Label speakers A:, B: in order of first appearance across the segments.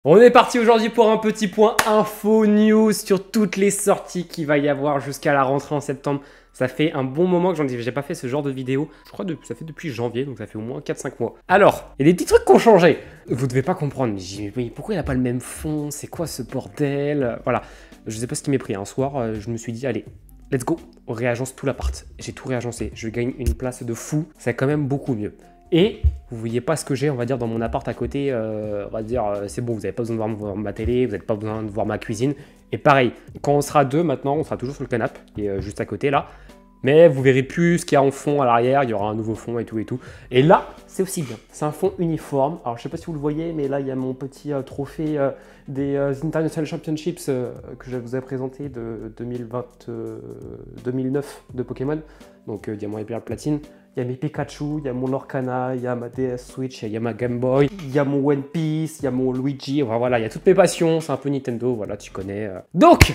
A: On est parti aujourd'hui pour un petit point info news sur toutes les sorties qu'il va y avoir jusqu'à la rentrée en septembre. Ça fait un bon moment que j'ai pas fait ce genre de vidéo. Je crois que ça fait depuis janvier, donc ça fait au moins 4-5 mois. Alors, il y a des petits trucs qui ont changé. Vous devez pas comprendre, mais pourquoi il a pas le même fond? C'est quoi ce bordel? Voilà, je sais pas ce qui m'est pris. Un soir, je me suis dit, allez, let's go, on réagence tout l'appart. J'ai tout réagencé, je gagne une place de fou. C'est quand même beaucoup mieux. Et vous voyez pas ce que j'ai, on va dire, dans mon appart à côté. On va dire, c'est bon, vous n'avez pas besoin de voir ma télé, vous n'avez pas besoin de voir ma cuisine. Et pareil, quand on sera deux maintenant, on sera toujours sur le canapé, qui est juste à côté là. Mais vous verrez plus ce qu'il y a en fond à l'arrière, il y aura un nouveau fond et tout et tout. Et là, c'est aussi bien. C'est un fond uniforme. Alors je sais pas si vous le voyez, mais là il y a mon petit trophée des International Championships que je vous ai présenté de 2009 de Pokémon. Donc Diamant et Perle Platine. Il y a mes Pikachu, il y a mon Lorcana, il y a ma DS Switch, il y a ma Game Boy, il y a mon One Piece, il y a mon Luigi. Enfin, voilà, il y a toutes mes passions. C'est un peu Nintendo, voilà, tu connais. Donc,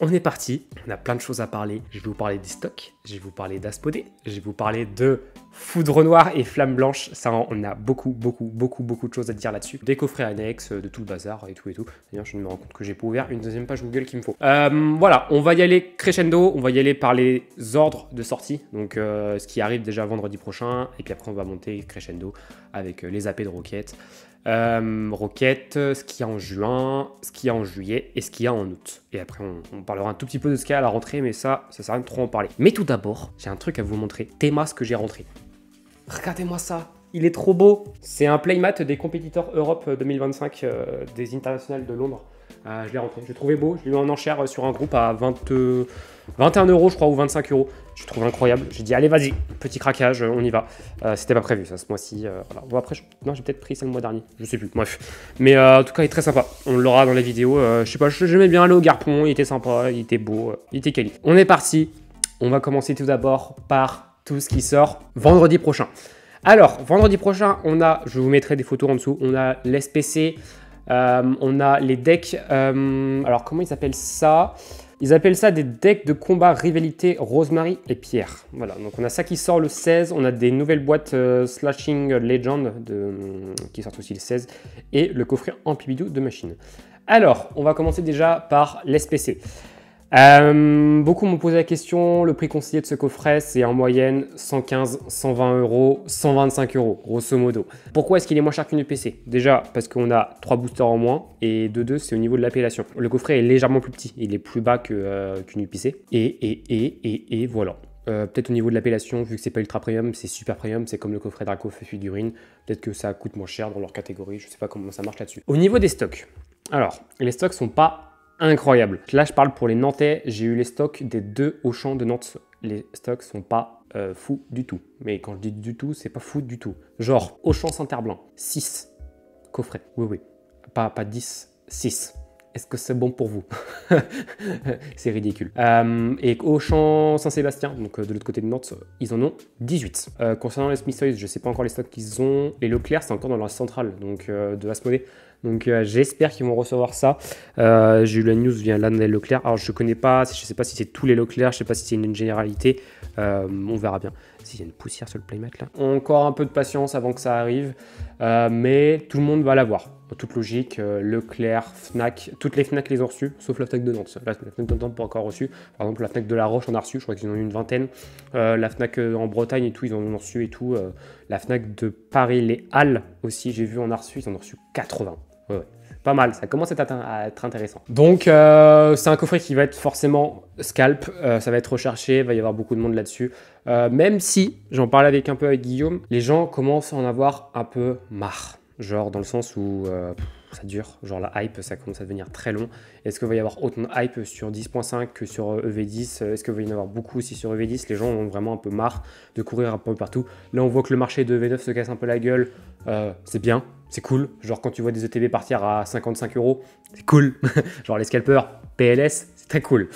A: on est parti, on a plein de choses à parler. Je vais vous parler des stocks, je vais vous parler d'Aspodé, je vais vous parler de Foudre Noire et Flamme Blanche. Ça, on a beaucoup de choses à dire là-dessus. Des coffrets annexes, de tout le bazar et tout et tout. D'ailleurs, je me rends compte que j'ai pas ouvert une deuxième page Google qu'il me faut. Voilà, on va y aller crescendo, on va y aller par les ordres de sortie. Donc, ce qui arrive déjà vendredi prochain. Et puis après, on va monter crescendo avec les AP de Rocket. Rocket, ce qu'il y a en juin, ce qu'il y a en juillet et ce qu'il y a en août. Et après, on parlera un tout petit peu de ce qu'il y a à la rentrée, mais ça sert à rien de trop en parler. Mais tout d'abord, j'ai un truc à vous montrer. Théma, ce que j'ai rentré. Regardez-moi ça, il est trop beau. C'est un playmat des compétiteurs Europe 2025 des internationales de Londres. Je l'ai rentré, je l'ai trouvé beau, je l'ai eu en enchère sur un groupe à 21 € je crois ou 25 €. Je trouve incroyable, j'ai dit allez vas-y, petit craquage, on y va. C'était pas prévu ça ce mois-ci, voilà. Bon après, non j'ai peut-être pris ça le mois dernier, je sais plus, bref. Mais en tout cas il est très sympa, on l'aura dans les vidéos, je sais pas, j'aimais bien aller au Garpon, il était sympa, il était beau, il était quali. On est parti, on va commencer tout d'abord par tout ce qui sort vendredi prochain. Alors, vendredi prochain, on a, je vous mettrai des photos en dessous, on a l'SPC, on a les decks, alors comment ils appellent ça? Ils appellent ça des decks de combat rivalité Rosemary et Pierre. Voilà, donc on a ça qui sort le 16, on a des nouvelles boîtes Slashing Legend qui sortent aussi le 16 et le coffret Ampibidou de machine. Alors, on va commencer déjà par l'SPC. Beaucoup m'ont posé la question, le prix conseillé de ce coffret c'est en moyenne 115, 120 €, 125 €, grosso modo. Pourquoi est-ce qu'il est moins cher qu'une UPC? Déjà parce qu'on a 3 boosters en moins et de 2 c'est au niveau de l'appellation. Le coffret est légèrement plus petit, il est plus bas qu'une UPC et voilà. Peut-être au niveau de l'appellation, vu que c'est pas ultra premium, c'est super premium, c'est comme le coffret Draco figurine, peut-être que ça coûte moins cher dans leur catégorie, je sais pas comment ça marche là-dessus. Au niveau des stocks, alors les stocks sont pas incroyable. Là, je parle pour les Nantais. J'ai eu les stocks des 2 Auchan de Nantes. Les stocks sont pas fous du tout. Mais quand je dis du tout, c'est pas fou du tout. Genre, Auchan Saint-Herblain, 6 coffrets. Oui. Pas 10, 6. Est-ce que c'est bon pour vous? C'est ridicule. Et Auchan Saint-Sébastien, donc de l'autre côté de Nantes, ils en ont 18. Concernant les Smith Toys, je sais pas encore les stocks qu'ils ont. Les Leclerc, c'est encore dans la centrale donc, de Asmodée. Donc j'espère qu'ils vont recevoir ça. J'ai eu la news via Lana Leclerc. Alors je connais pas, je sais pas si c'est tous les Leclerc, je sais pas si c'est une généralité. On verra bien. S'il y a une poussière sur le playmat là. Encore un peu de patience avant que ça arrive. Mais tout le monde va l'avoir. En toute logique, Leclerc, Fnac, toutes les Fnac les ont reçues, sauf la Fnac de Nantes. La Fnac de Nantes pas encore reçue. Par exemple, la Fnac de La Roche en a reçu, je crois qu'ils en ont eu une vingtaine. La Fnac en Bretagne et tout, ils en ont reçu et tout. La Fnac de Paris, les Halles aussi, j'ai vu en a reçu, ils en ont reçu 80. Ouais. Pas mal, ça commence à être intéressant. Donc, c'est un coffret qui va être forcément scalp, ça va être recherché, il va y avoir beaucoup de monde là-dessus. Même si, j'en parlais un peu avec Guillaume, les gens commencent à en avoir un peu marre. Genre dans le sens où ça dure, genre la hype, ça commence à devenir très long. Est-ce qu'il va y avoir autant de hype sur 10.5 que sur EV10? Est-ce qu'il va y en avoir beaucoup aussi sur EV10? Les gens ont vraiment un peu marre de courir un peu partout. Là, on voit que le marché de EV9 se casse un peu la gueule. C'est bien, c'est cool. Genre quand tu vois des ETB partir à 55 €, c'est cool. Genre les scalpers, PLS, c'est très cool.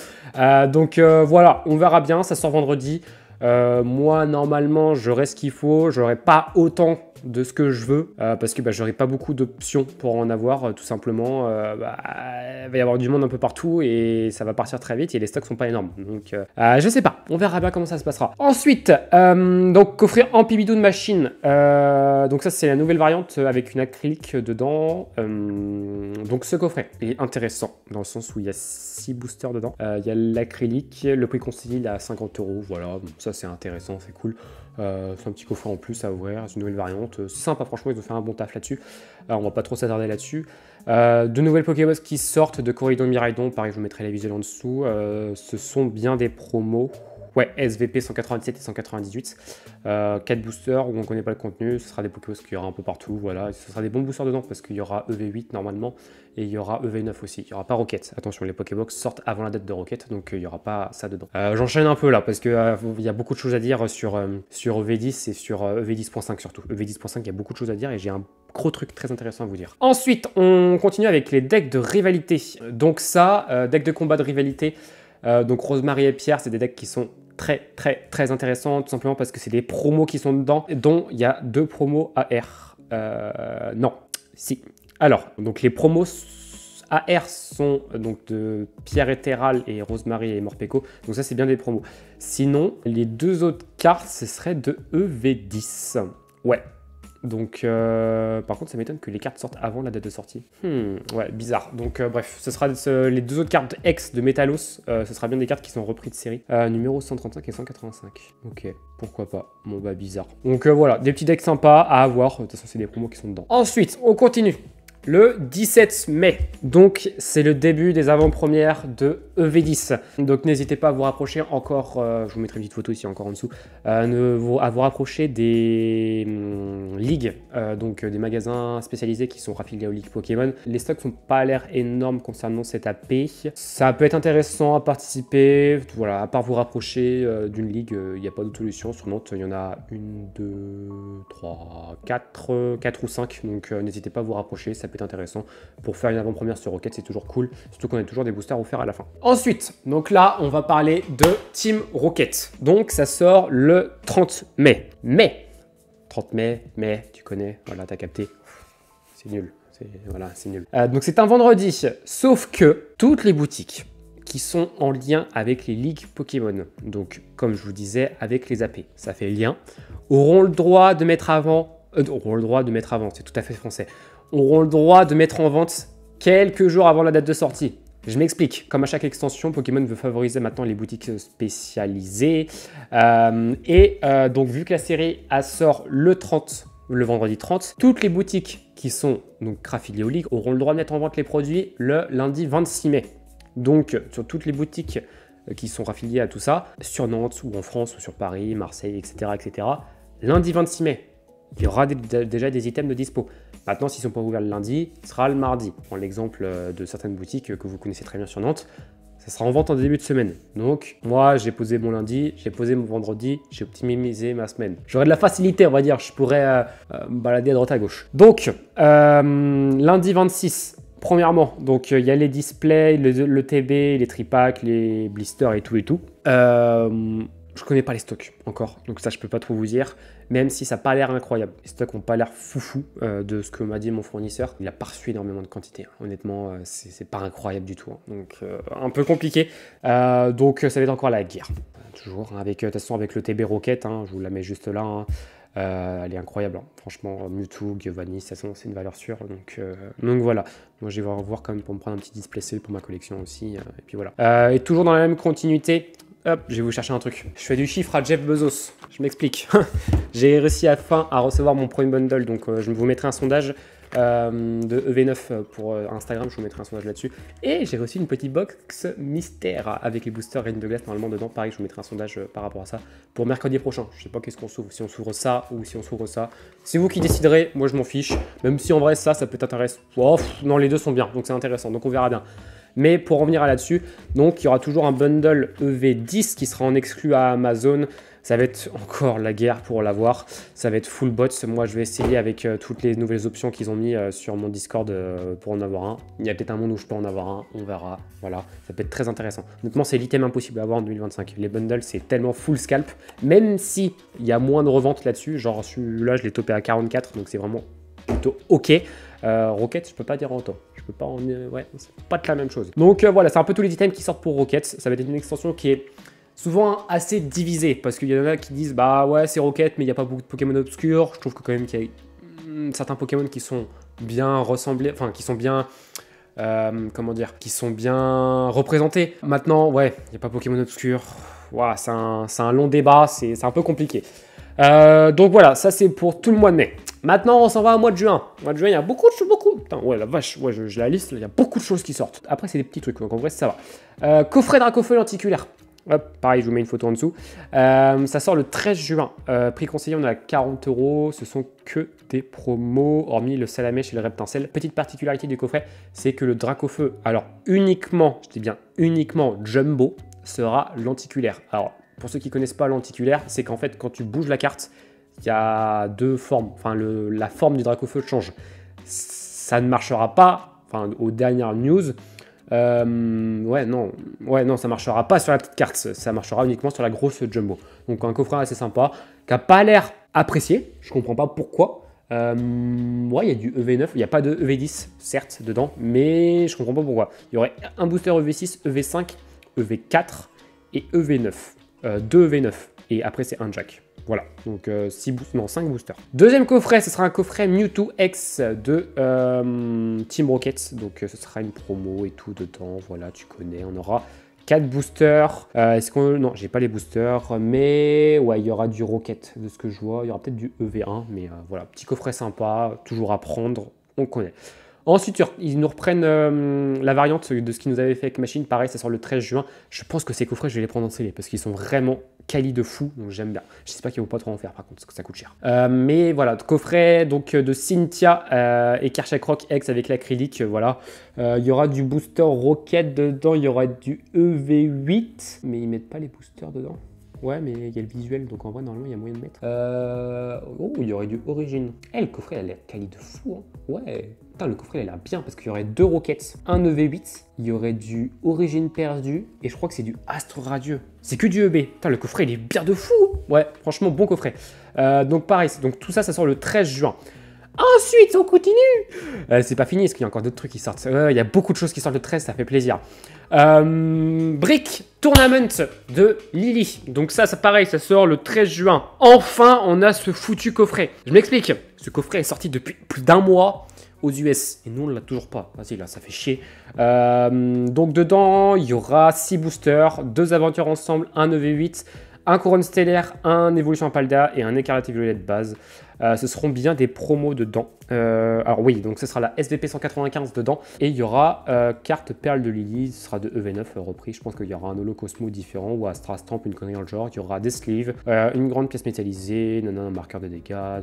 A: Donc voilà, on verra bien, ça sort vendredi. Moi, normalement, j'aurai ce qu'il faut. J'aurai pas autant de ce que je veux, parce que j'aurai pas beaucoup d'options pour en avoir, tout simplement. Il va y avoir du monde un peu partout et ça va partir très vite et les stocks sont pas énormes. Donc je sais pas, on verra bien comment ça se passera. Ensuite, donc coffret Ampibidou de machine. Donc ça c'est la nouvelle variante avec une acrylique dedans. Donc ce coffret est intéressant dans le sens où il y a 6 boosters dedans. Il y a l'acrylique, le prix conseillé il est à 50 €. Voilà, bon, ça c'est intéressant, c'est cool. C'est un petit coffret en plus à ouvrir, c'est une nouvelle variante. C'est sympa, franchement, ils ont fait un bon taf là-dessus. On va pas trop s'attarder là-dessus. De nouvelles Pokébox qui sortent de Corridon Miraidon, pareil, je vous mettrai les visuels en dessous. Ce sont bien des promos. Ouais, SVP 197 et 198. 4 boosters où on ne connaît pas le contenu. Ce sera des Pokébox qu'il y aura un peu partout. Voilà, ce sera des bons boosters dedans parce qu'il y aura EV8 normalement et il y aura EV9 aussi. Il n'y aura pas Rocket. Attention, les Pokébox sortent avant la date de Rocket donc il n'y aura pas ça dedans. J'enchaîne un peu là parce qu'il y a beaucoup de choses à dire sur EV10 et sur EV10.5 surtout. EV10.5, il y a beaucoup de choses à dire et j'ai un gros truc très intéressant à vous dire. Ensuite, on continue avec les decks de rivalité. Donc ça, deck de combat de rivalité. Donc Rosemary et Pierre, c'est des decks qui sont très intéressants, tout simplement parce que c'est des promos qui sont dedans, dont il y a 2 promos AR. Non, si. Alors, donc les promos AR sont donc de Pierre Éthéral et Rosemary et Morpeko. Donc ça, c'est bien des promos. Sinon, les 2 autres cartes, ce serait de EV10. Ouais. Donc, par contre, ça m'étonne que les cartes sortent avant la date de sortie. Ouais, bizarre. Donc, bref, ce sera les 2 autres cartes X de Metalos. Ce sera bien des cartes qui sont reprises de série. Numéro 135 et 185. Ok, pourquoi pas. Bon, bah, bizarre. Donc, voilà, des petits decks sympas à avoir. De toute façon, c'est des promos qui sont dedans. Ensuite, on continue. Le 17 mai, donc c'est le début des avant-premières de EV10. Donc n'hésitez pas à vous rapprocher encore, je vous mettrai une petite photo ici encore en dessous, à vous rapprocher des ligues, donc des magasins spécialisés qui sont raffiliés aux ligues Pokémon. Les stocks sont pas l'air énormes concernant cette AP. Ça peut être intéressant à participer, voilà, à part vous rapprocher d'une ligue, il n'y a pas d'autre solution. Sur Nantes, il y en a 1, 2, 3, 4 ou 5, donc n'hésitez pas à vous rapprocher, ça peut être intéressant pour faire une avant-première sur Rocket, c'est toujours cool, surtout qu'on a toujours des boosters offerts à la fin. Ensuite, donc là, on va parler de Team Rocket. Donc ça sort le 30 mai. 30 mai, tu connais, voilà, t'as capté. C'est nul, voilà, c'est nul. Donc c'est un vendredi, sauf que toutes les boutiques qui sont en lien avec les ligues Pokémon, donc comme je vous disais, avec les AP, ça fait lien, auront le droit de mettre avant, c'est tout à fait français, auront le droit de mettre en vente quelques jours avant la date de sortie. Je m'explique. Comme à chaque extension, Pokémon veut favoriser maintenant les boutiques spécialisées. Donc, vu que la série sort le vendredi 30, toutes les boutiques qui sont donc affiliées aux ligues auront le droit de mettre en vente les produits le lundi 26 mai. Donc, sur toutes les boutiques qui sont affiliées à tout ça, sur Nantes ou en France ou sur Paris, Marseille, etc., lundi 26 mai, il y aura déjà des items de dispo. Maintenant, s'ils ne sont pas ouverts le lundi, ce sera le mardi. Je prends l'exemple de certaines boutiques que vous connaissez très bien sur Nantes. Ça sera en vente en début de semaine. Donc, moi, j'ai posé mon lundi, j'ai posé mon vendredi, j'ai optimisé ma semaine. J'aurai de la facilité, on va dire. Je pourrais me balader à droite à gauche. Donc, lundi 26, premièrement, donc il y a les displays, le TB, les tripacks, les blisters et tout. Je connais pas les stocks encore, donc ça je peux pas trop vous dire, même si ça n'a pas l'air incroyable. Les stocks n'ont pas l'air foufou de ce que m'a dit mon fournisseur. Il a pas reçu énormément de quantité, hein. Honnêtement, c'est pas incroyable du tout, hein. Donc un peu compliqué. Donc ça va être encore la guerre, toujours, hein, de toute façon avec le TB Rocket, hein, je vous la mets juste là, hein. Elle est incroyable, hein. Franchement, Mewtwo, Giovanni, de toute façon c'est une valeur sûre, donc voilà. Moi je vais voir quand même pour me prendre un petit display C pour ma collection aussi, et puis voilà. Et toujours dans la même continuité, hop, je vais vous chercher un truc. Je fais du chiffre à Jeff Bezos. Je m'explique. J'ai réussi à recevoir mon premier bundle, donc je vous mettrai un sondage de EV9 pour Instagram, je vous mettrai un sondage là-dessus. Et j'ai reçu une petite box mystère avec les boosters Reine de Glace normalement dedans. Pareil, je vous mettrai un sondage par rapport à ça pour mercredi prochain. Je sais pas qu'est-ce qu'on s'ouvre, si on s'ouvre ça ou si on s'ouvre ça. C'est vous qui déciderez, moi je m'en fiche. Même si en vrai ça peut être intéressant. Oh, non, les deux sont bien, donc c'est intéressant, donc on verra bien. Mais pour revenir à là-dessus, donc il y aura toujours un bundle EV10 qui sera en exclu à Amazon. Ça va être encore la guerre pour l'avoir. Ça va être full bots. Moi, je vais essayer avec toutes les nouvelles options qu'ils ont mis sur mon Discord pour en avoir un. Il y a peut-être un monde où je peux en avoir un. On verra. Voilà, ça peut être très intéressant. Honnêtement, c'est l'item impossible à avoir en 2025. Les bundles, c'est tellement full scalp. Même si il y a moins de reventes là-dessus. Genre, celui-là, je l'ai topé à 44. Donc, c'est vraiment plutôt OK. Rocket, je peux pas dire autant. Je peux pas en... ouais, c'est pas de la même chose. Donc voilà, c'est un peu tous les items qui sortent pour Rocket. Ça va être une extension qui est souvent assez divisée parce qu'il y en a qui disent bah ouais, c'est Rocket, mais il n'y a pas beaucoup de Pokémon obscurs. Je trouve que quand même qu'il y a certains Pokémon qui sont bien ressemblés, enfin qui sont bien... comment dire, qui sont bien représentés. Maintenant, ouais, il n'y a pas Pokémon obscur. Wow, c'est un long débat, c'est un peu compliqué. Donc voilà, ça c'est pour tout le mois de mai. Maintenant, on s'en va au mois de juin. Au mois de juin, il y a beaucoup de choses, Putain, ouais, la vache, ouais, je la liste, il y a beaucoup de choses qui sortent. Après, c'est des petits trucs, donc en vrai, ça va. Coffret Dracofeu lenticulaire. Hop, pareil, je vous mets une photo en dessous. Ça sort le 13 juin. Prix conseillé, on est à 40 €. Ce sont que des promos, hormis le Salamèche et le Reptincelle. Petite particularité du coffret, c'est que le Dracofeu, alors uniquement, je dis bien uniquement Jumbo, sera lenticulaire. Alors, pour ceux qui ne connaissent pas lenticulaire, c'est qu'en fait, quand tu bouges la carte, il y a deux formes. Enfin, la forme du Dracofeu change. Ça ne marchera pas, enfin, aux dernières news. Ouais, non, ça marchera pas sur la petite carte. Ça marchera uniquement sur la grosse Jumbo. Donc, un coffret assez sympa, qui n'a pas l'air apprécié. Je comprends pas pourquoi. Ouais, il y a du EV9, il n'y a pas de EV10, certes, dedans, mais je comprends pas pourquoi. Il y aurait un booster EV6, EV5, EV4 et EV9. 2 EV9. Et après, c'est un Jack. Voilà, donc 5 boosters. Deuxième coffret, ce sera un coffret Mewtwo X de Team Rocket. Donc ce sera une promo et tout dedans. Voilà, tu connais, on aura 4 boosters. Est-ce qu'on... Non, j'ai pas les boosters, mais ouais, il y aura du Rocket de ce que je vois. Il y aura peut-être du EV1, mais voilà, petit coffret sympa, toujours à prendre, on connaît. Ensuite, ils nous reprennent la variante de ce qu'ils nous avaient fait avec Machine. Pareil, ça sort le 13 juin. Je pense que ces coffrets, je vais les prendre en scellé parce qu'ils sont vraiment quali de fou. Donc j'aime bien. J'espère qu'ils ne vont pas trop en faire par contre parce que ça coûte cher. Mais voilà, coffret donc, de Cynthia et Kershak X avec l'acrylique. Voilà. Il y aura du booster Rocket dedans. Il y aura du EV8. Mais ils ne mettent pas les boosters dedans. Ouais, mais il y a le visuel, donc en vrai, normalement, il y a moyen de mettre. Oh, il y aurait du Origin. Eh, le coffret, il a l'air quali de fou, hein. Ouais. Putain, le coffret, il a l'air bien, parce qu'il y aurait 2 Rockets, un EV8, il y aurait du Origin perdu, et je crois que c'est du Astre Radieux. C'est que du EB. Putain, le coffret, il est bien de fou. Ouais, franchement, bon coffret. Donc pareil, donc tout ça, ça sort le 13 juin. Ensuite, on continue. C'est pas fini, parce qu'il y a encore d'autres trucs qui sortent. Il y a beaucoup de choses qui sortent le 13, ça fait plaisir. Brick Tournament de Lily. Donc ça pareil, ça sort le 13 juin. Enfin, on a ce foutu coffret. Je m'explique. Ce coffret est sorti depuis plus d'1 mois aux US. Et nous, on ne l'a toujours pas. Vas-y, là, ça fait chier. Donc dedans, il y aura 6 boosters, 2 aventures ensemble, un EV8, un couronne stellaire, un évolution Palda et un écarlate violet de base. Ce seront bien des promos dedans. Alors oui, donc ce sera la SVP 195 dedans. Et il y aura carte Perle de Lily, ce sera de EV9 repris. Je pense qu'il y aura un Holo Cosmo différent ou Astra Stamp, une connerie dans le genre. Il y aura des sleeves, une grande pièce métallisée, un marqueur de dégâts,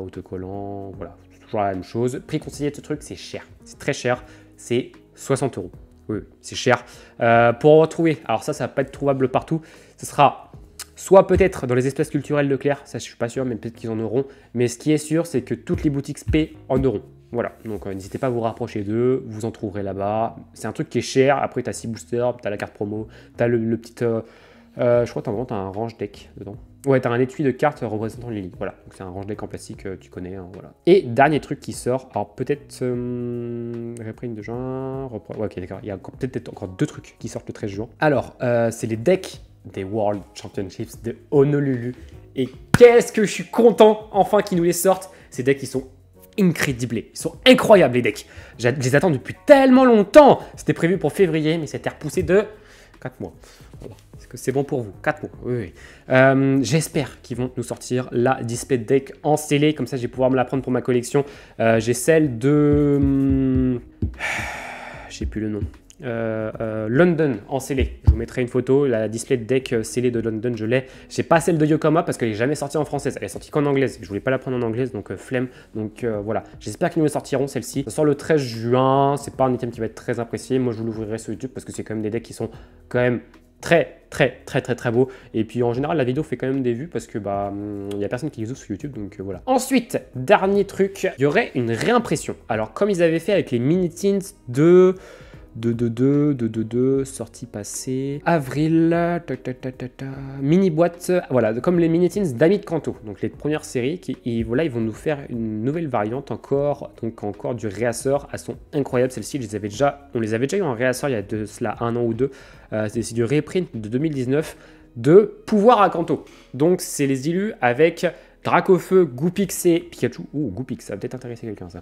A: autocollant, voilà, toujours la même chose. Prix conseillé de ce truc, c'est cher. C'est très cher, c'est 60 €. Oui, c'est cher. Pour en retrouver, alors ça va pas être trouvable partout. Ce sera soit peut-être dans les espaces culturels Leclerc, ça je suis pas sûr, mais peut-être qu'ils en auront. Mais ce qui est sûr, c'est que toutes les boutiques SP en auront. Voilà, donc n'hésitez pas à vous rapprocher d'eux, vous en trouverez là-bas. C'est un truc qui est cher, après tu as 6 boosters, tu as la carte promo, tu as le petit... je crois que tu as un range deck dedans. Ouais, tu as un étui de cartes représentant Lily. Voilà, donc c'est un range deck en plastique, tu connais. Hein, voilà. Et dernier truc qui sort, alors peut-être reprint de juin. Ouais, ok, d'accord, il y a peut-être encore 2 trucs qui sortent le 13 juin. Alors, c'est les decks des World Championships de Honolulu. Et qu'est-ce que je suis content enfin qu'ils nous les sortent. Ces decks, ils sont incroyables. Ils sont incroyables, les decks. Je les attends depuis tellement longtemps. C'était prévu pour février, mais c'était repoussé de 4 mois. Voilà. Est-ce que c'est bon pour vous? 4 mois, oui. J'espère qu'ils vont nous sortir la display deck en scellé. Comme ça, je vais pouvoir me la prendre pour ma collection. J'ai celle de... je sais plus le nom. London en scellé. Je vous mettrai une photo. La display deck scellée de London, je l'ai. J'ai pas celle de Yokohama parce qu'elle n'est jamais sortie en française. Elle est sortie qu'en anglaise. Je voulais pas la prendre en anglaise, donc flemme. Donc voilà. J'espère qu'ils nous les sortiront celle-ci. Ça sort le 13 juin. C'est pas un item qui va être très apprécié. Moi, je vous l'ouvrirai sur YouTube parce que c'est quand même des decks qui sont quand même Très, très, très, très, très beau. Et puis en général, la vidéo fait quand même des vues parce que bah, il n'y a personne qui les ouvre sur YouTube, donc voilà. Ensuite, dernier truc, il y aurait une réimpression. Alors, comme ils avaient fait avec les mini-teens de sortie passée, avril, mini boîte, voilà, comme les mini-teens d'Ami de Kanto, donc les premières séries, et voilà, ils vont nous faire une nouvelle variante encore, donc encore du réassort, elles sont incroyables, celles-ci, on les avait déjà eu en réassort il y a de cela 1 an ou 2, c'est du reprint de 2019 de Pouvoir à Kanto, donc c'est les illus avec Dracofeu, Goupix et Pikachu. Oh, Goupix, ça va peut-être intéresser quelqu'un, ça.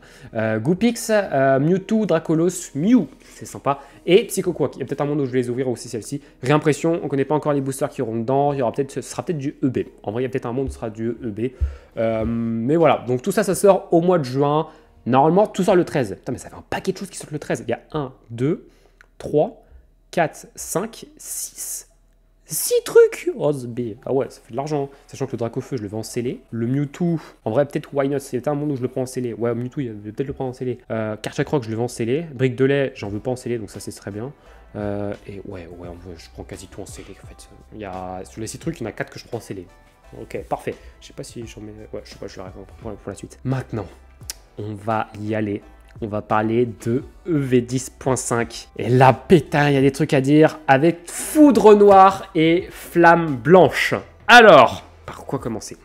A: Goupix, Mewtwo, Dracolos, Mew, c'est sympa. Et Psychoquack. Il y a peut-être un monde où je vais les ouvrir aussi, celle-ci. Réimpression, on ne connaît pas encore les boosters qui auront dedans. Ce sera peut-être du EB. En vrai, il y a peut-être un monde où ce sera du EB. Mais voilà, donc tout ça, ça sort au mois de juin. Normalement, tout sort le 13. Putain, mais ça fait un paquet de choses qui sortent le 13. Il y a 1, 2, 3, 4, 5, 6. 6 trucs! Oh, B. Ah ouais, ça fait de l'argent. Sachant que le Dracofeu, je le vends en scellé. Le Mewtwo, en vrai, peut-être Why Not. C'est un monde où je le prends en scellé. Ouais, Mewtwo, je vais peut-être le prendre en scellé. Karchakroc, je le vends en scellé. Brique de lait, j'en veux pas en scellé, donc ça, c'est très bien. Et ouais, je prends quasi tout en scellé, en fait. Sur les 6 trucs, il y en a 4 que je prends en scellé. Ok, parfait. Je sais pas si j'en mets... Ouais, je sais pas, je le répondre pour la suite. Maintenant, on va y aller. On va parler de EV10.5. Et là, pétain, il y a des trucs à dire avec Foudre Noire et Flamme Blanche. Alors, par quoi commencer?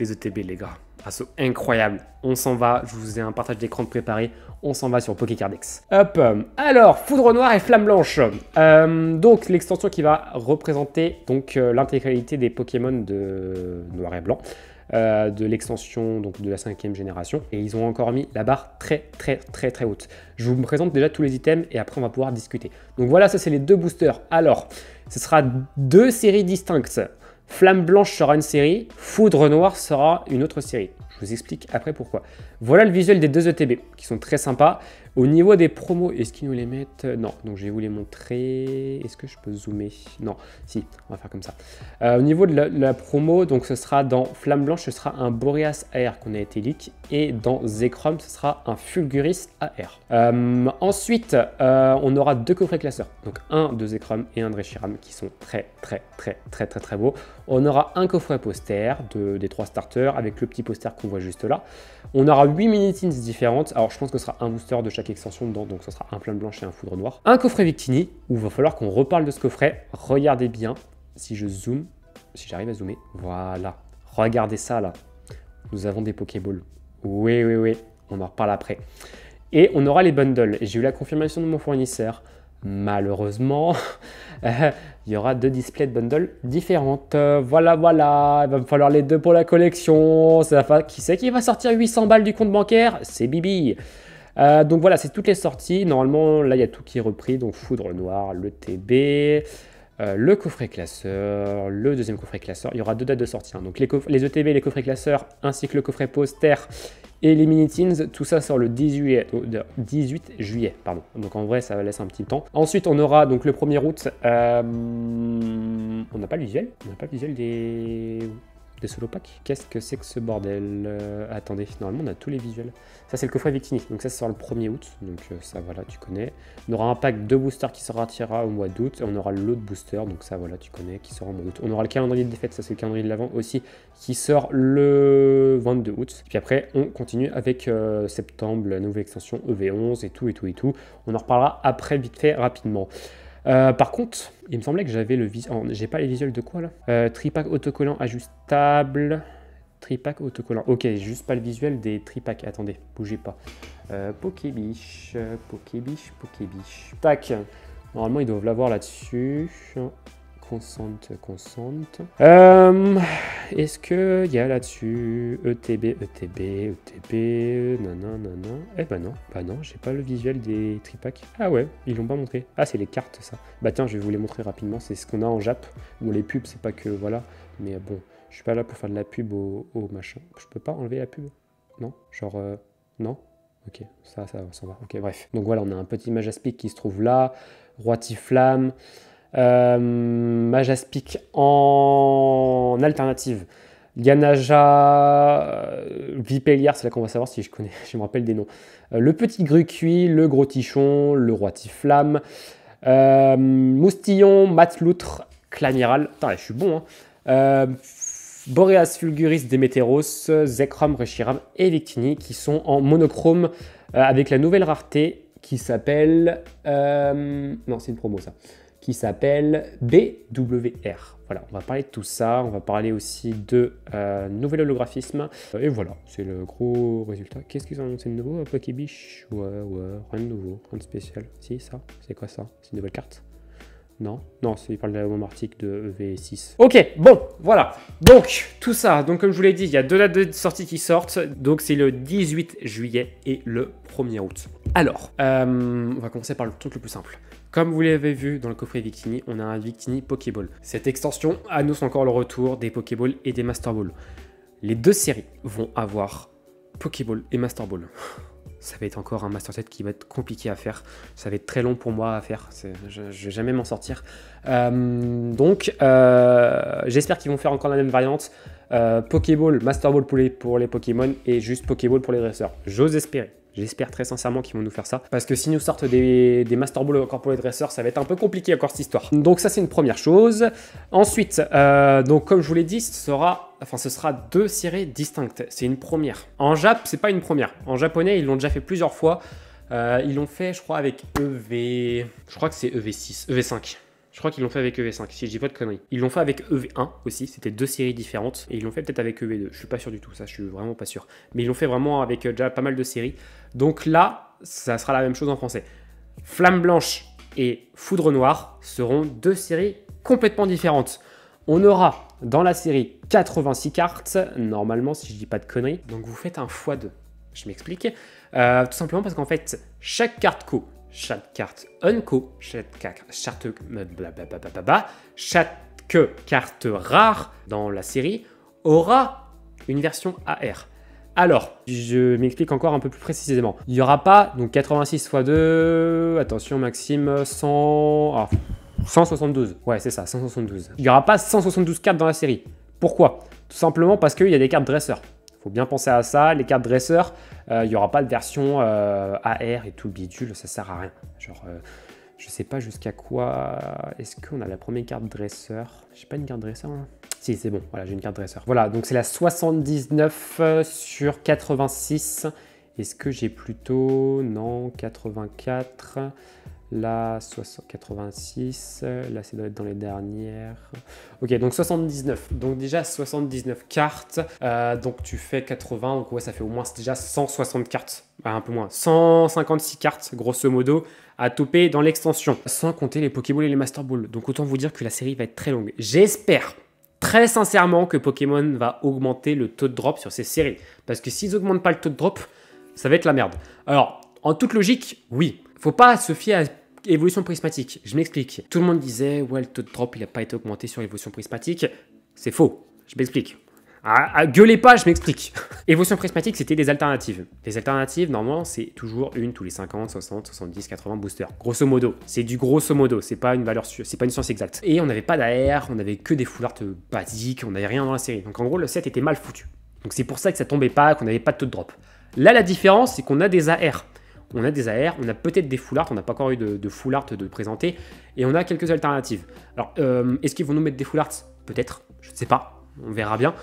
A: Les ETB, les gars. Assaut incroyable. On s'en va. Je vous ai un partage d'écran de préparé. On s'en va sur Pokécardex. Hop. Alors, Foudre Noire et Flamme Blanche. Donc, l'extension qui va représenter l'intégralité des Pokémon de Noir et Blanc. De l'extension donc de la 5e génération, et ils ont encore mis la barre très haute. Je vous présente déjà tous les items et après on va pouvoir discuter. Donc voilà, ça c'est les 2 boosters. Alors, ce sera 2 séries distinctes. Flamme Blanche sera une série, Foudre Noire sera une autre série. Je vous explique après pourquoi. Voilà le visuel des 2 ETB qui sont très sympas. Au niveau des promos, est-ce qu'ils nous les mettent? Non, donc je vais vous les montrer. Est-ce que je peux zoomer? Non, si, on va faire comme ça. Au niveau de la promo, donc ce sera dans Flamme Blanche, ce sera un Boreas AR qu'on a été leak. Et dans Zekrom, ce sera un Fulguris AR. Ensuite, on aura 2 coffrets classeurs. Donc un de Zekrom et un de Reshiram qui sont très beaux. On aura un coffret poster des 3 starters avec le petit poster qu'on voit juste là. On aura 8 mini-teens différentes. Alors je pense que ce sera un booster de chaque extension dedans, donc ce sera un Flamme Blanche et un Foudre Noire. Un coffret Victini, où il va falloir qu'on reparle de ce coffret. Regardez bien, si je zoome, si j'arrive à zoomer, voilà. Regardez ça là. Nous avons des Pokéballs. Oui, on en reparle après. Et on aura les bundles. J'ai eu la confirmation de mon fournisseur. Malheureusement, il y aura 2 displays de bundles différentes. Voilà, il va me falloir les 2 pour la collection. Qui c'est qui va sortir 800 balles du compte bancaire? C'est Bibi. Donc voilà, c'est toutes les sorties. Normalement, là, il y a tout qui est repris. Donc Foudre Noire, le TB, le coffret classeur, le deuxième coffret classeur. Il y aura 2 dates de sortie. Hein. Donc les ETB, les coffrets classeurs, ainsi que le coffret poster et les mini-teens, tout ça sort le 18 juillet. Pardon. Donc en vrai, ça laisse un petit temps. Ensuite, on aura donc le 1er août. On n'a pas le visuel. On n'a pas le visuel des solo packs. Qu'est-ce que c'est que ce bordel? Attendez, normalement on a tous les visuels. Ça c'est le coffret Victini, donc ça sort le 1er août, donc ça voilà, tu connais. On aura un pack de boosters qui sortira au mois d'août, et on aura l'autre booster, donc ça voilà, tu connais, qui sort au mois d'août. On aura le calendrier de défaite, ça c'est le calendrier de l'avant aussi, qui sort le 22 août. Puis après on continue avec septembre, la nouvelle extension EV11 et tout. On en reparlera après vite fait, rapidement. Par contre, il me semblait que j'avais le visuel. J'ai pas les visuels de quoi là? Tripack autocollant ajustable. Tripack autocollant. Ok, juste pas le visuel des tripacks. Attendez, bougez pas. Pokébiche. Tac. Normalement, ils doivent l'avoir là-dessus. Consente. Est-ce qu'il y a là-dessus ETB, nanana. Eh ben non, j'ai pas le visuel des tripacks. Ah ouais, ils l'ont pas montré. Ah, c'est les cartes ça. Bah tiens, je vais vous les montrer rapidement. C'est ce qu'on a en Jap. Bon, les pubs, c'est pas que voilà. Mais bon, je suis pas là pour faire de la pub au machin. Je peux pas enlever la pub? Non? Genre, non? Ok, ça s'en va. Ok, bref. Donc voilà, on a un petit Majaspic qui se trouve là. Roitiflamme. Majaspic en alternative. Ganaja, Vipelliard, c'est là qu'on va savoir si je me rappelle des noms. Le petit Grucuit, le Gros Tichon, le Roitiflamme, Moustillon, Matloutre, Clamiral. Putain, je suis bon, hein. Boreas Fulguris, Démétéros, Zekrom, Reshiram et Victini qui sont en monochrome avec la nouvelle rareté qui s'appelle... non, c'est une promo ça. Qui s'appelle BWR. Voilà, on va parler de tout ça. On va parler aussi de nouvel holographisme. Et voilà, c'est le gros résultat. Qu'est-ce qu'ils ont annoncé de nouveau, Pokébiche? Ouais, rien de nouveau, rien de spécial. Si, ça, c'est quoi ça? C'est une nouvelle carte? Non, il parle de la même article de EV6. Ok, bon, voilà. Donc, tout ça. Donc, comme je vous l'ai dit, il y a 2 dates de sortie qui sortent. Donc, c'est le 18 juillet et le 1er août. Alors, on va commencer par le truc le plus simple. Comme vous l'avez vu dans le coffret Victini, on a un Victini Pokéball. Cette extension annonce encore le retour des Pokéballs et des Master Balls. Les 2 séries vont avoir Pokéball et Master Ball. Ça va être encore un Master Set qui va être compliqué à faire. Ça va être très long pour moi à faire. Je ne vais jamais m'en sortir. Donc, j'espère qu'ils vont faire encore la même variante. Pokéball, Master Ball pour les Pokémon et juste Pokéball pour les dresseurs. J'ose espérer. J'espère très sincèrement qu'ils vont nous faire ça. Parce que s'ils nous sortent des Master Ball encore pour les dresseurs, ça va être un peu compliqué encore cette histoire. Donc ça, c'est une première chose. Ensuite, donc comme je vous l'ai dit, ce sera 2 séries distinctes. C'est une première. En Jap, c'est pas une première. En japonais, ils l'ont déjà fait plusieurs fois. Ils l'ont fait, je crois, avec EV... Je crois que c'est EV6, EV5. Je crois qu'ils l'ont fait avec EV5, si je dis pas de conneries. Ils l'ont fait avec EV1 aussi, c'était 2 séries différentes. Et ils l'ont fait peut-être avec EV2, je suis pas sûr du tout, ça je suis vraiment pas sûr. Mais ils l'ont fait vraiment avec déjà pas mal de séries. Donc là, ça sera la même chose en français. Flamme Blanche et Foudre Noire seront 2 séries complètement différentes. On aura dans la série 86 cartes, normalement si je dis pas de conneries. Donc vous faites un x2, je m'explique. Tout simplement parce qu'en fait, chaque carte co, chaque carte unco, chaque carte rare dans la série aura une version AR. Alors, je m'explique encore un peu plus précisément. Il n'y aura pas, donc 86 x 2, attention Maxime, 172. Ouais, c'est ça, 172. Il n'y aura pas 172 cartes dans la série. Pourquoi? Tout simplement parce qu'il y a des cartes dresseurs. Il faut bien penser à ça. Les cartes dresseurs, il n'y aura pas de version AR et tout le bidule, ça sert à rien. Genre, je sais pas jusqu'à quoi... Est-ce qu'on a la première carte dresseur? J'ai pas une carte dresseur là? Si, c'est bon, voilà, j'ai une carte dresseur. Voilà, donc c'est la 79 sur 86. Est-ce que j'ai plutôt... Non, 84... Là, 86, là, ça doit être dans les dernières. Ok, donc 79. Donc déjà 79 cartes. Donc tu fais 80, donc ouais, ça fait au moins déjà 160 cartes. Un peu moins. 156 cartes, grosso modo, à toper dans l'extension. Sans compter les Pokéballs et les Master Balls. Donc autant vous dire que la série va être très longue. J'espère très sincèrement que Pokémon va augmenter le taux de drop sur ces séries. Parce que s'ils n'augmentent pas le taux de drop, ça va être la merde. Alors, en toute logique, oui. Faut pas se fier à évolution prismatique. Je m'explique. Tout le monde disait, ouais, le taux de drop, il n'a pas été augmenté sur l'évolution prismatique. C'est faux. Je m'explique. Gueulez pas, je m'explique. Évolution prismatique, c'était des alternatives. Les alternatives, normalement, c'est toujours une tous les 50, 60, 70, 80 boosters. Grosso modo. C'est du grosso modo. C'est pas une valeur sûre. C'est pas une science exacte. Et on n'avait pas d'AR, on n'avait que des full art basiques, on n'avait rien dans la série. Donc en gros, le set était mal foutu. Donc c'est pour ça que ça tombait pas, qu'on n'avait pas de taux de drop. Là, la différence, c'est qu'on a des AR. On a des AR, on a peut-être des full art, on n'a pas encore eu de full art de présenter, et on a quelques alternatives. Alors, est-ce qu'ils vont nous mettre des full art? Peut-être, je ne sais pas, on verra bien.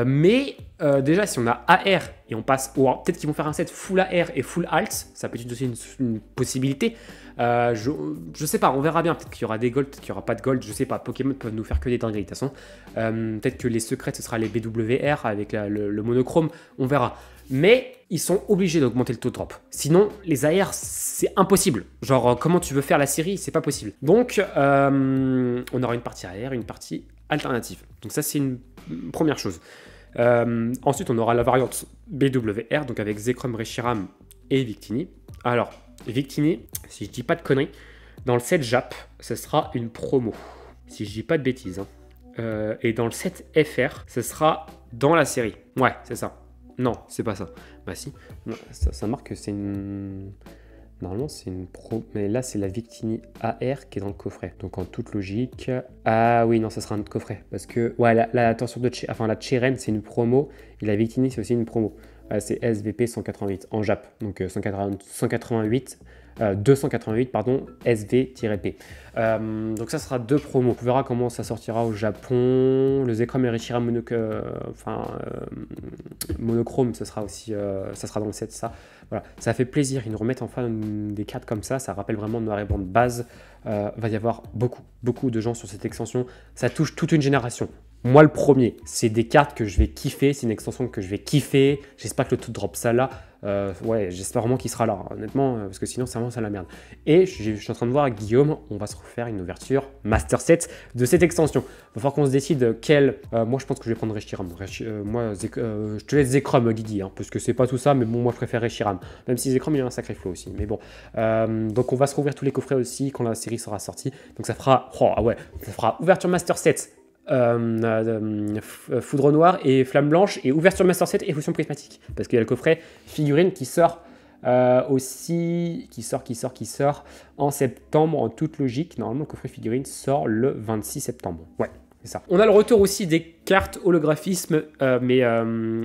A: Mais déjà, si on a AR et on passe au... Peut-être qu'ils vont faire un set full AR et full alt, ça peut être aussi une possibilité. Je sais pas, on verra bien. Peut-être qu'il y aura des golds, peut-être qu'il n'y aura pas de gold, je sais pas. Pokémon peuvent nous faire que des dingueries de toute façon. Peut-être que les secrets, ce sera les BWR avec le monochrome, on verra. Mais ils sont obligés d'augmenter le taux de drop. Sinon, les AR, c'est impossible. Genre, comment tu veux faire la série, c'est pas possible. Donc, on aura une partie AR, une partie alternative. Donc ça, c'est une première chose. Ensuite, on aura la variante BWR, donc avec Zekrom, Reshiram et Victini. Alors, Victini, si je dis pas de conneries, dans le set Jap, ce sera une promo. Si je dis pas de bêtises. Hein. Et dans le set FR, ce sera dans la série. Ouais, c'est ça. Non, c'est pas ça. Bah si, non, ça marque que c'est une... Normalement, c'est une pro... Mais là, c'est la Victini AR qui est dans le coffret. Donc, en toute logique... Ah oui, non, ça sera un autre coffret. Parce que, ouais, la tension de... Enfin, la Cheren, c'est une promo. Et la Victini, c'est aussi une promo. C'est SVP 188 en Jap. Donc, 188 288 pardon, SV-P. Donc ça sera 2 promos. On verra comment ça sortira au Japon. Le Zekrom et Reshiram monochrome, ça sera aussi ça sera dans le set. Ça, voilà, ça fait plaisir. Ils nous remettent enfin des cartes comme ça. Ça rappelle vraiment noir et blanc de base. Va y avoir beaucoup de gens sur cette extension. Ça touche toute une génération. Moi, le premier, c'est des cartes que je vais kiffer. C'est une extension que je vais kiffer. J'espère que le tout drop ça là. Ouais, j'espère vraiment qu'il sera là, honnêtement, parce que sinon, c'est vraiment ça la merde. Et je suis en train de voir avec Guillaume, on va se refaire une ouverture Master Set de cette extension. Il va falloir qu'on se décide quel. Moi, je pense que je vais prendre Reshiram. Moi, je te laisse Zekrom, Guigui, hein, parce que c'est pas tout ça, mais bon, moi, je préfère Reshiram. Même si Zekrom, il a un sacré flow aussi. Mais bon. Donc, on va se rouvrir tous les coffrets aussi quand la série sera sortie. Donc, ça fera. Oh, ah ouais, ça fera ouverture Master Set. Foudre noire et flamme blanche et ouverture Master Set et fusion prismatique parce qu'il y a le coffret figurine qui sort aussi qui sort en septembre en toute logique. Normalement le coffret figurine sort le 26 septembre. Ouais, c'est ça. On a le retour aussi des cartes holographisme mais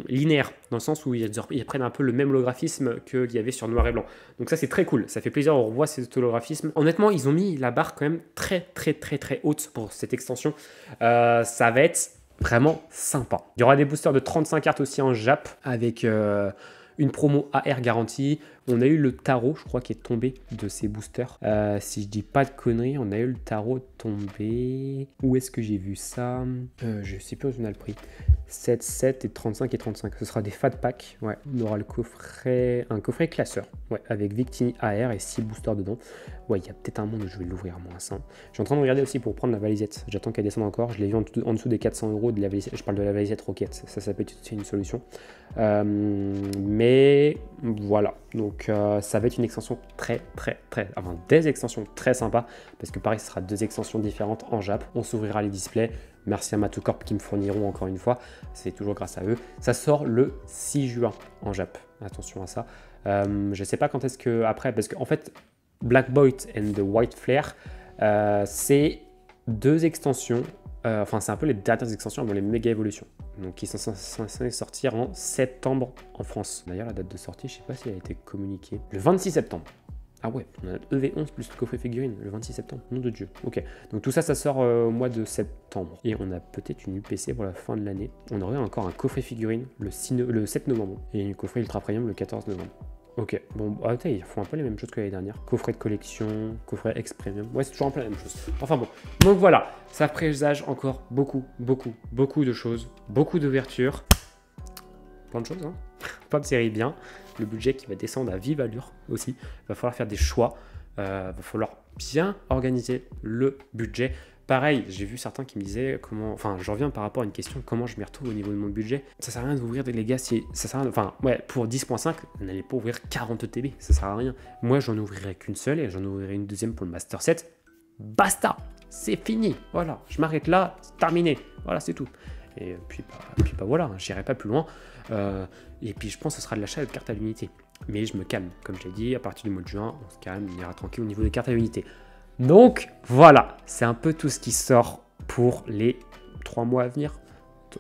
A: linéaires dans le sens où ils prennent un peu le même holographisme qu'il y avait sur noir et blanc. Donc ça c'est très cool, ça fait plaisir, on revoit cet holographisme. Honnêtement ils ont mis la barre quand même très haute pour cette extension. Ça va être vraiment sympa. Il y aura des boosters de 35 cartes aussi en Jap avec une promo AR garantie. On a eu le tarot, je crois, qui est tombé de ces boosters. Si je dis pas de conneries, on a eu le tarot tombé. Où est-ce que j'ai vu ça? Je sais plus où on a le prix. 7, 7 et 35 et 35. Ce sera des fat packs. Ouais, on aura le coffret, un coffret classeur. Ouais, avec Victini AR et 6 boosters dedans. Ouais, il y a peut-être un monde où je vais l'ouvrir à moins 100. Je suis en train de regarder aussi pour prendre la valisette. J'attends qu'elle descende encore. Je l'ai vu en dessous des 400 € de la valisette. Je parle de la valisette Rocket. Ça peut être aussi une solution. Mais voilà. Donc ça va être une extension enfin des extensions très sympas. Parce que pareil, ce sera 2 extensions différentes en Jap. On s'ouvrira les displays. Merci à Matocorp qui me fourniront encore une fois. C'est toujours grâce à eux. Ça sort le 6 juin en Jap. Attention à ça. Je sais pas quand est-ce que après, parce qu'en fait, Black Bolt and the White Flare, c'est 2 extensions. Enfin, c'est un peu les dernières extensions avant les méga évolutions. Donc, qui sont censées sortir en septembre en France. D'ailleurs, la date de sortie, je sais pas si elle a été communiquée. Le 26 septembre. Ah ouais, on a EV11 plus le coffret figurine, le 26 septembre, nom de Dieu. Ok, donc tout ça, ça sort au mois de septembre. Et on a peut-être une UPC pour la fin de l'année. On aurait encore un coffret figurine le 7 novembre. Et une coffret ultra premium le 14 novembre. Ok, bon, ils font un peu les mêmes choses que l'année dernière. Coffret de collection, coffret X Premium. Ouais, c'est toujours un peu la même chose. Enfin bon, donc voilà, ça présage encore beaucoup de choses. Beaucoup d'ouvertures. Plein de choses, hein. Plein de séries bien. Le budget qui va descendre à vive allure aussi. Il va falloir faire des choix. Il va falloir bien organiser le budget. Pareil, j'ai vu certains qui me disaient comment. Enfin, je reviens par rapport à une question, comment je m'y retrouve au niveau de mon budget. Ça sert à rien d'ouvrir des Legacy. Ça sert à rien. Enfin, ouais, pour 10.5, vous n'allez pas ouvrir 40 TB. Ça sert à rien. Moi, j'en ouvrirai qu'une seule et j'en ouvrirai une deuxième pour le Master Set. Basta! C'est fini. Voilà, je m'arrête là, c'est terminé. Voilà, c'est tout. Et puis voilà, j'irai pas plus loin. Et puis je pense que ce sera de l'achat de cartes à l'unité. Mais je me calme, comme je l'ai dit, à partir du mois de juin, on se calme, on ira tranquille au niveau des cartes à l'unité. Donc voilà, c'est un peu tout ce qui sort pour les 3 mois à venir.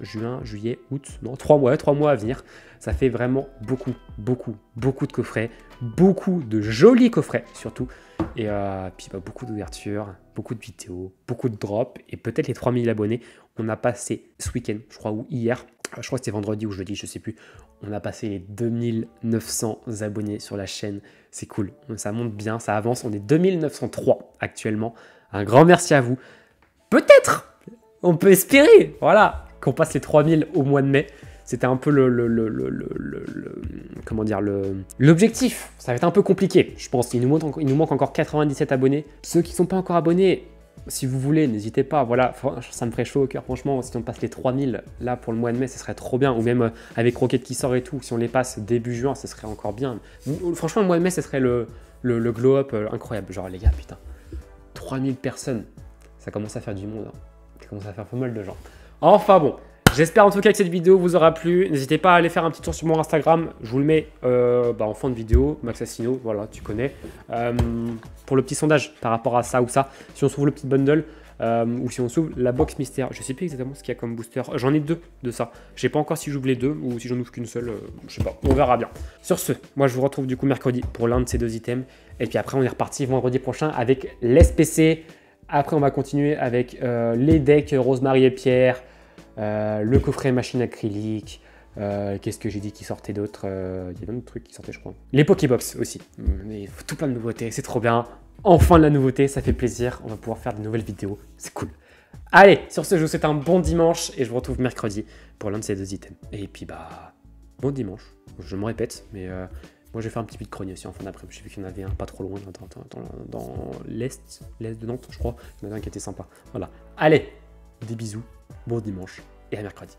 A: Juin, juillet, août, non, 3 mois à venir. Ça fait vraiment beaucoup de coffrets, beaucoup de jolis coffrets surtout. Et puis beaucoup d'ouvertures, beaucoup de vidéos, beaucoup de drops et peut-être les 3000 abonnés. On a passé ce week-end, je crois, ou hier, je crois que c'était vendredi ou jeudi, je sais plus. On a passé les 2900 abonnés sur la chaîne. C'est cool, ça monte bien, ça avance. On est 2903 actuellement. Un grand merci à vous. Peut-être, on peut espérer, voilà, qu'on passe les 3000 au mois de mai. C'était un peu comment dire, l'objectif. Ça va être un peu compliqué, je pense. Il nous manque encore 97 abonnés. Ceux qui ne sont pas encore abonnés, si vous voulez, n'hésitez pas. Voilà, ça me ferait chaud au cœur. Franchement, si on passe les 3000 là pour le mois de mai, ce serait trop bien. Ou même avec Rocket qui sort et tout, si on les passe début juin, ce serait encore bien. Franchement, le mois de mai, ce serait le glow-up incroyable. Genre, les gars, putain, 3000 personnes, ça commence à faire du monde. Hein. Ça commence à faire pas mal de gens. Enfin bon. J'espère en tout cas que cette vidéo vous aura plu. N'hésitez pas à aller faire un petit tour sur mon Instagram. Je vous le mets en fin de vidéo. Maxasino, voilà, tu connais. Pour le petit sondage par rapport à ça ou ça. Si on se trouve le petit bundle, ou si on s'ouvre la box mystère. Je sais plus exactement ce qu'il y a comme booster. J'en ai 2 de ça. Je sais pas encore si j'ouvre les 2 ou si j'en ouvre qu'une seule. Je sais pas. On verra bien. Sur ce, moi je vous retrouve du coup mercredi pour l'un de ces 2 items. Et puis après, on est reparti vendredi prochain avec l'SPC. Après, on va continuer avec les decks Rosemary et Pierre, le coffret machine acrylique. Qu'est-ce que j'ai dit qui sortait d'autre? Il y a plein de trucs qui sortaient, je crois. Les Pokébox aussi. Mais tout plein de nouveautés, c'est trop bien. Enfin de la nouveauté, ça fait plaisir. On va pouvoir faire de nouvelles vidéos, c'est cool. Allez, sur ce, je vous souhaite un bon dimanche et je vous retrouve mercredi pour l'un de ces 2 items. Et puis bah, bon dimanche. Je me répète, mais moi je vais faire un petit vide chronique aussi en fin d'après-midi. J'ai vu qu'il y en avait un pas trop loin dans l'est de Nantes, je crois. Il y en avait un qui était sympa. Voilà. Allez, des bisous, bon dimanche et à mercredi.